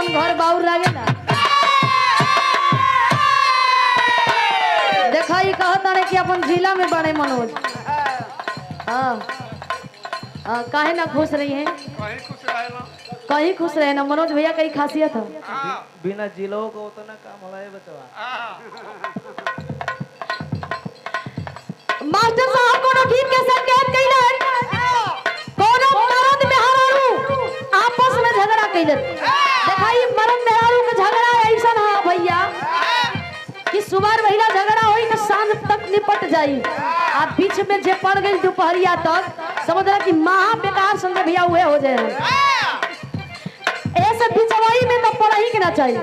अपन घर बाउर लागेला। देखा ही कहता है कि अपन जिला में बड़े मनोज। हाँ काहे ना खुश रही है? कहीं खुश रहे ना मनोज भैया। कहीं खासियत है बिना जिलो को उतना काम होला है बचवा। मास्टर साहब कोनो गीत के संकेत कइले कोनो मर्द मेहरारू आपस में झगड़ा कइले। देखाई मर्द मेहरारू के झगड़ा ऐसा ना भैया कि सुबह महिला झगड़ा होई तो शाम तक निपट जाई। आ बीच में जे पड़ गई दोपहरिया तक समझ रहा कि महा बेकार संग भैया हुए हो जाए। ऐसे बिचवाई में तो पड़ा ही के ना चाहिए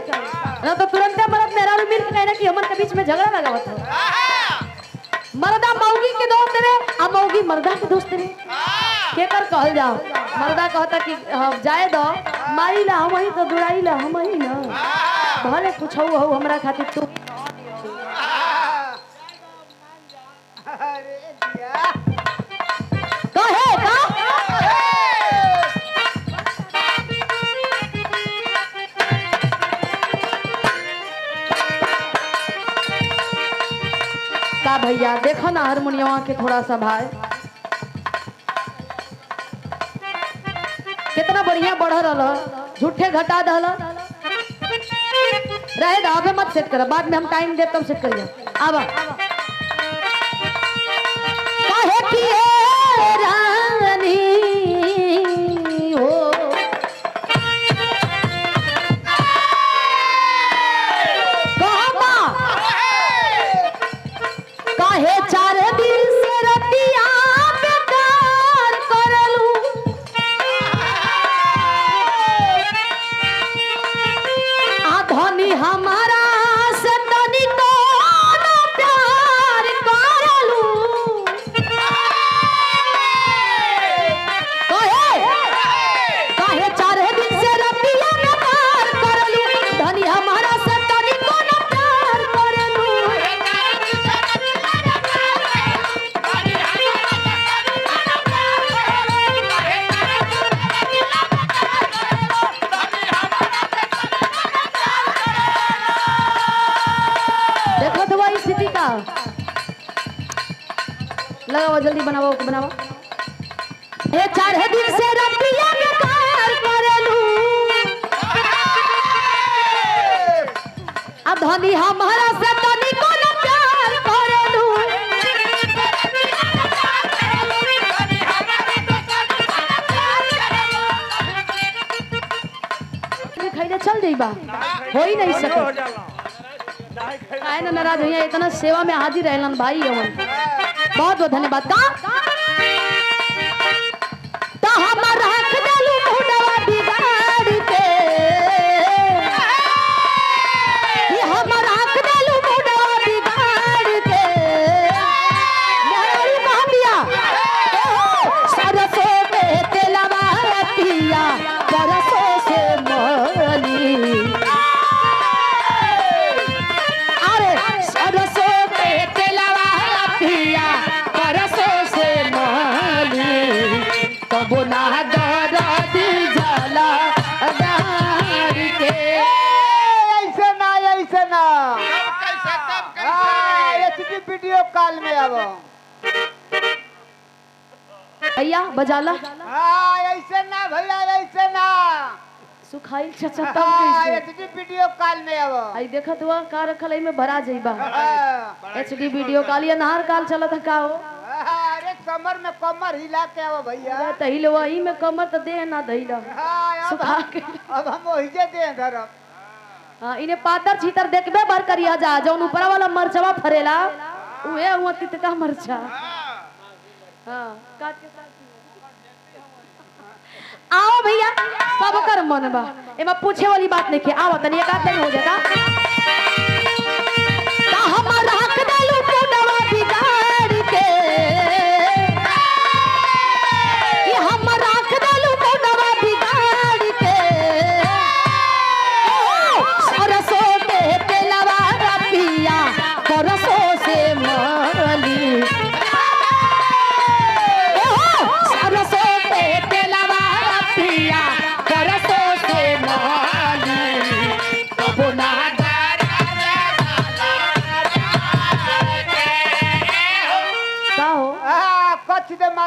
ना तो तुरंत मर्द मेहरारू मिल के कहना कि हमन के बीच में झगड़ा लगावत है। मर्दा मौगी के दोस्त रे आ मौगी मर्दा के दोस्त रे के कर कहल जाओ। मर्दा कहता कि जाए दो मारी ला हम ही तो दुड़ाई ला हम ही ना भले कुछ हो हमरा खातिर तू कहे का भैया देखो ना हारमोनियम के थोड़ा सा भाई कितना बढ़िया बढ़ रहा झूठे घटा दल रहे अबे मत सेट कर बाद में हम टाइम दे तब सेट करिए। अब काहे की रानी हो काहे चार दिन से रतिया बेकार करलू आ धनी हमारा से तनी कौन प्यार करलू। काहे चार दिन से रतिया बेकार करलू धनी हमारा से तनी कौन प्यार करलू। देखो तो वही स्थिति का लगाओ जल्दी बनाओ बनाओ। ये चार दिन से रतिया बेकार करलू अब धनी हमारा से तनी कोन प्यार करलू। खाइले चल जाइबा हो ही नहीं सके आए ना नाराज भैया इतना सेवा में हाजिर रहलन भाई हमन बहुत बहुत धन्यवाद। का तो हम रख देलू मुडवा बिगाड़ के ये हम रख देलू मुडवा बिगाड़ के मेरी मामिया सरसों के तेलवा पिया परसों से मोली वीडियो कॉल में अब भैया बजाला ऐसे ना भैया ऐसे ना सुखाइल चचा तब कैसे एचडी वीडियो कॉल में अब आई देखत हुआ का रखल में भरा जइबा एचडी वीडियो कॉल या नहर काल चलत का हो। अरे कमर में कमर हिला के अब भैया तहिल वही में कमर तो दे ना दहिला सुखा के अब हम वही दे धरब। हां इने पातर छीतर देखबे भर करिया जा जौन ऊपर वाला मरचवा फरेला उहे हुआ तितका मरचा। हां काट के साथ आओ भैया सब कर मन बा एमा पूछे वाली बात नहीं के आओ तनी एक आध हो जाएगा। ता हम रख देलू कोडवा बिगाड़ के ये हम रख देलू कोडवा बिगाड़ के सरसों के तेलवा पिया परसों से मोली सरसों के तेलवा पिया परसों से मोली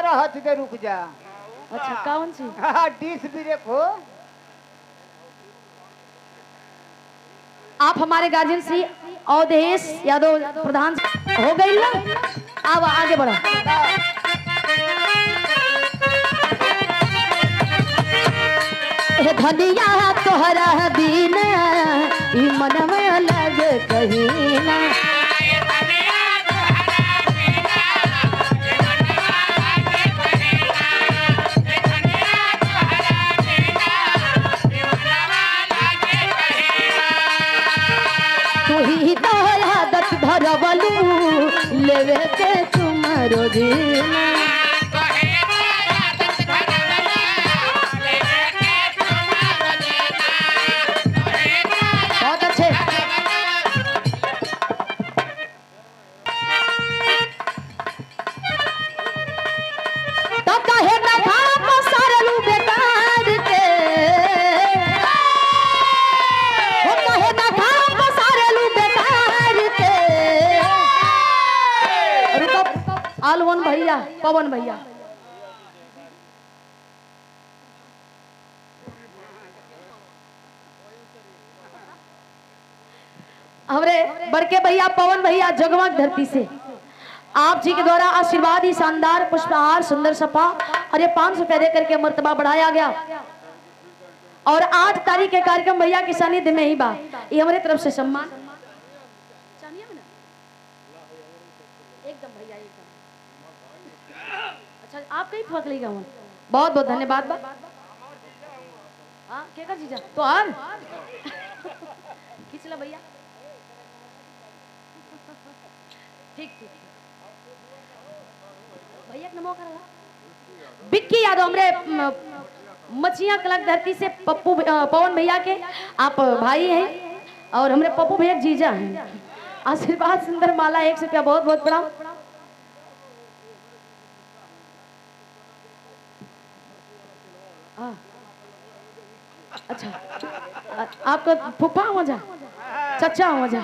रहत दे रुक जा। अच्छा कौन सी? डिस ब्रेक हो। आप हमारे गार्जियन श्री अवधेश यादव प्रधान हो गई ना, अब आगे बढ़ो। धनिया तोहरा दीन ई मन में अलग कहीं ना। तुही तो आदत धरवलू लेवे के तुम्हारो दीना। बहुत अच्छे। तो कहे ना खाप सारलू बेकार के, वो कहे ना खाप सारलू बेकार के। रुको आलवन भैया, पवन भैया, हमारे बड़के भैया पवन भैया जगमग धरती से आप जी के द्वारा आशीर्वाद ही शानदार पुष्पहार सुंदर सपा और ये 500 रुपए दे करके मर्तबा बढ़ाया गया। और 8 तारीख के कार्यक्रम भैया की सानिध्य में ही बा, ये हमारे तरफ से सम्मान। एकदम भैया एकदम। अच्छा आप कहीं फक लेगा, बहुत बहुत धन्यवाद बा। हाँ क्या कर जीजा तो आर खींच ला भैया। ठीक ठीक भैया नमो करा। बिक्की यादव हमरे मछिया कलक धरती से पप्पू पवन भैया के आप भाई हैं और हमरे पप्पू भैया जीजा हैं। आशीर्वाद सुंदर माला 100 रुपया बहुत बहुत प्रणाम। अच्छा आपका फूफा हो जा, चचा हो जा।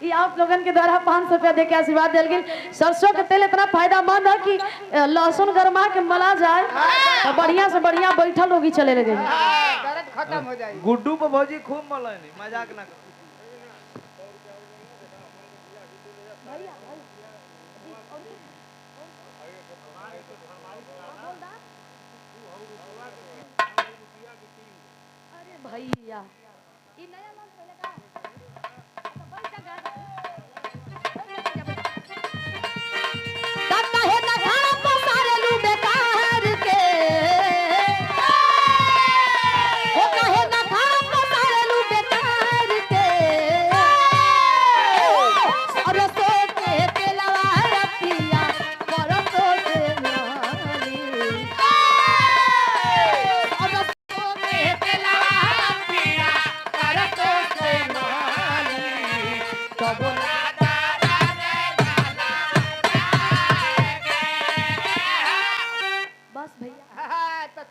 ये आप लोगन के द्वारा 500 रुपया देके आशीर्वाद दिल गई। सरसों के तेल इतना फायदामंद है कि लहसुन गरमा के मला जाए तो बढ़िया से बढ़िया बैठल होगी चले लगे, दर्द खत्म हो जाएगी। गुड्डू पर भौजी खूब मलाई नहीं, मजाक ना कर। अरे भैया ये नया माल पहले का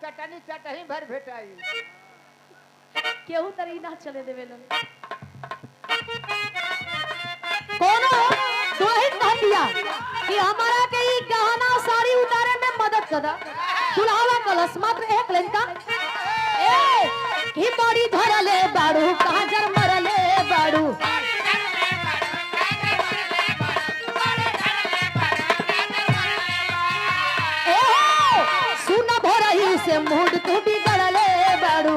चटनी चटही भर भेटाई केहू तरी ना चले देवे लन। कोनो दुल्हन कहतिया कि हमारा के ई गहना साड़ी उतारे में मदद कदा। दुल्हावा कलश मात्र एक लड़का ए की बड़ी धरले बाड़ू काजर मरले बाड़ू। से मूड तू बिगड़ले बाड़ू।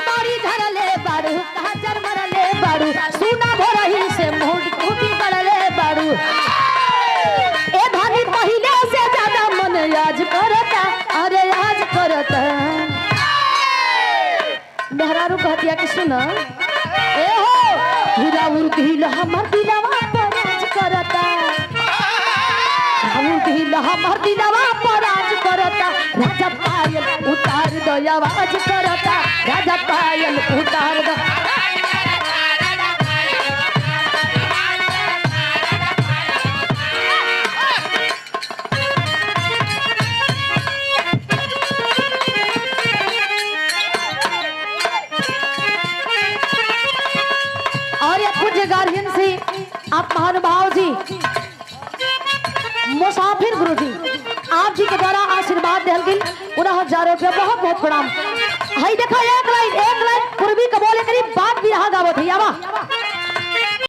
बड़ी धरले बाड़ू काजर मरले बाड़ू। सुना भोरही से मूड तू बिगड़ले बाड़ू। ए धनी पहले से ज्यादा मन याद करता, अरे याद करता। मेहरारू कहतिया कि सुना ए हो हीरा उर्दिल हमर दिलवा करता, हमर दिलवा पर राज करता। राजा पायल उतार दो आवाज करता, राजा पायल उतार दो। जे गार्जियन से आप महानुभाव जी मुसाफिर गुरु जी आप जी के द्वारा आशीर्वाद दिहल गेल उन्हें 1000 रुपया बहुत बहुत प्रणाम। हई देखा एक लाइन पूर्वी कबोले करीब बात भी रहा गावत है आवा